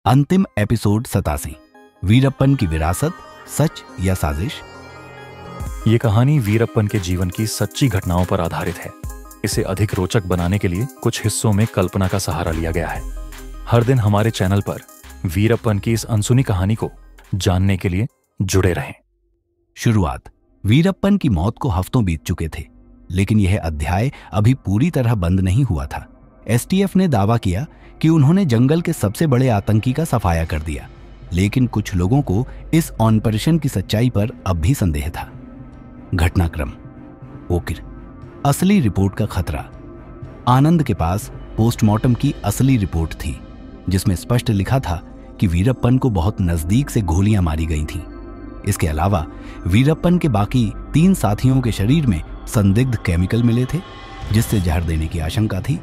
अंतिम एपिसोड 87, वीरप्पन की विरासत, सच या साजिश। ये कहानी वीरप्पन के जीवन की सच्ची घटनाओं पर आधारित है। इसे अधिक रोचक बनाने के लिए कुछ हिस्सों में कल्पना का सहारा लिया गया है। हर दिन हमारे चैनल पर वीरप्पन की इस अनसुनी कहानी को जानने के लिए जुड़े रहें। शुरुआत। वीरप्पन की मौत को हफ्तों बीत चुके थे, लेकिन यह अध्याय अभी पूरी तरह बंद नहीं हुआ था। एसटीएफ ने दावा किया कि उन्होंने जंगल के सबसे बड़े आतंकी का सफाया कर दिया, लेकिन कुछ लोगों को इस ऑपरेशन की सच्चाई पर अब भी संदेह था। घटनाक्रम। ओकिर। असली रिपोर्ट का खतरा। आनंद के पास पोस्टमार्टम की असली रिपोर्ट थी, जिसमें स्पष्ट लिखा था कि वीरप्पन को बहुत नजदीक से गोलियां मारी गई थीं। इसके अलावा वीरप्पन के बाकी 3 साथियों के शरीर में संदिग्ध केमिकल मिले थे, जिससे जहर देने की आशंका थी।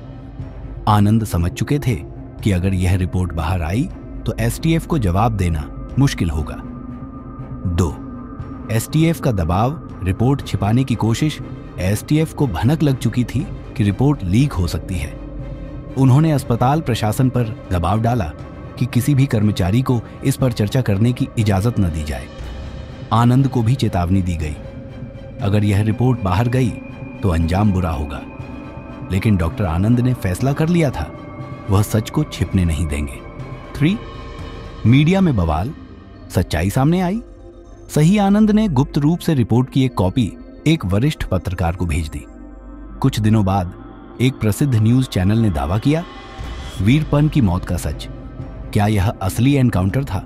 आनंद समझ चुके थे कि अगर यह रिपोर्ट बाहर आई तो एसटीएफ को जवाब देना मुश्किल होगा। 2. एसटीएफ का दबाव, रिपोर्ट छिपाने की कोशिश। एसटीएफ को भनक लग चुकी थी कि रिपोर्ट लीक हो सकती है। उन्होंने अस्पताल प्रशासन पर दबाव डाला कि किसी भी कर्मचारी को इस पर चर्चा करने की इजाजत न दी जाए। आनंद को भी चेतावनी दी गई, अगर यह रिपोर्ट बाहर गई तो अंजाम बुरा होगा। लेकिन डॉक्टर आनंद ने फैसला कर लिया था, वह सच को छिपने नहीं देंगे। 3. मीडिया में बवाल, सच्चाई सामने आई। सही आनंद ने गुप्त रूप से रिपोर्ट की एक कॉपी एक वरिष्ठ पत्रकार को भेज दी। कुछ दिनों बाद एक प्रसिद्ध न्यूज चैनल ने दावा किया, वीरप्पन की मौत का सच। क्या यह असली एनकाउंटर था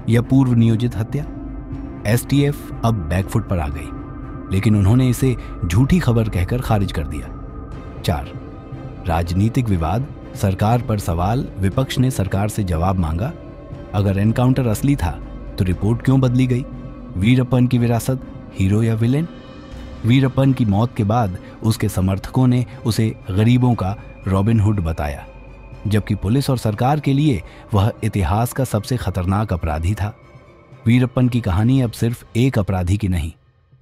या पूर्व नियोजित हत्या? एसटीएफ अब बैकफुट पर आ गई, लेकिन उन्होंने इसे झूठी खबर कहकर खारिज कर दिया। 4. राजनीतिक विवाद, सरकार पर सवाल। विपक्ष ने सरकार से जवाब मांगा, अगर एनकाउंटर असली था तो रिपोर्ट क्यों बदली गई? वीरप्पन की विरासत, हीरो या विलेन? वीरप्पन की मौत के बाद उसके समर्थकों ने उसे गरीबों का रॉबिन हुड बताया, जबकि पुलिस और सरकार के लिए वह इतिहास का सबसे खतरनाक अपराधी था। वीरप्पन की कहानी अब सिर्फ एक अपराधी की नहीं,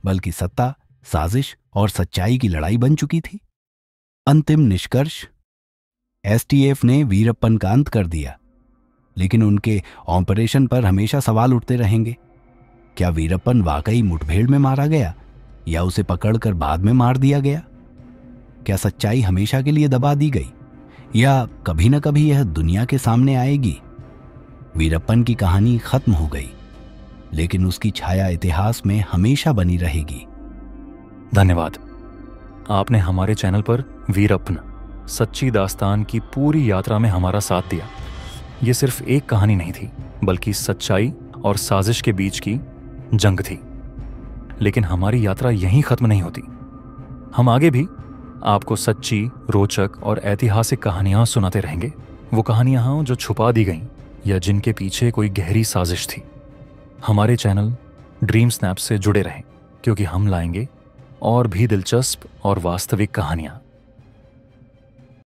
बल्कि सत्ता, साजिश और सच्चाई की लड़ाई बन चुकी थी। अंतिम निष्कर्ष। एसटीएफ ने वीरप्पन का अंत कर दिया, लेकिन उनके ऑपरेशन पर हमेशा सवाल उठते रहेंगे। क्या वीरप्पन वाकई मुठभेड़ में मारा गया या उसे पकड़कर बाद में मार दिया गया? क्या सच्चाई हमेशा के लिए दबा दी गई या कभी न कभी यह दुनिया के सामने आएगी? वीरप्पन की कहानी खत्म हो गई, लेकिन उसकी छाया इतिहास में हमेशा बनी रहेगी। धन्यवाद। आपने हमारे चैनल पर वीरप्पन सच्ची दास्तान की पूरी यात्रा में हमारा साथ दिया। ये सिर्फ एक कहानी नहीं थी, बल्कि सच्चाई और साजिश के बीच की जंग थी। लेकिन हमारी यात्रा यहीं खत्म नहीं होती। हम आगे भी आपको सच्ची, रोचक और ऐतिहासिक कहानियां सुनाते रहेंगे। वो कहानियां जो छुपा दी गईं या जिनके पीछे कोई गहरी साजिश थी। हमारे चैनल ड्रीम स्नैप से जुड़े रहें, क्योंकि हम लाएंगे और भी दिलचस्प और वास्तविक कहानियां।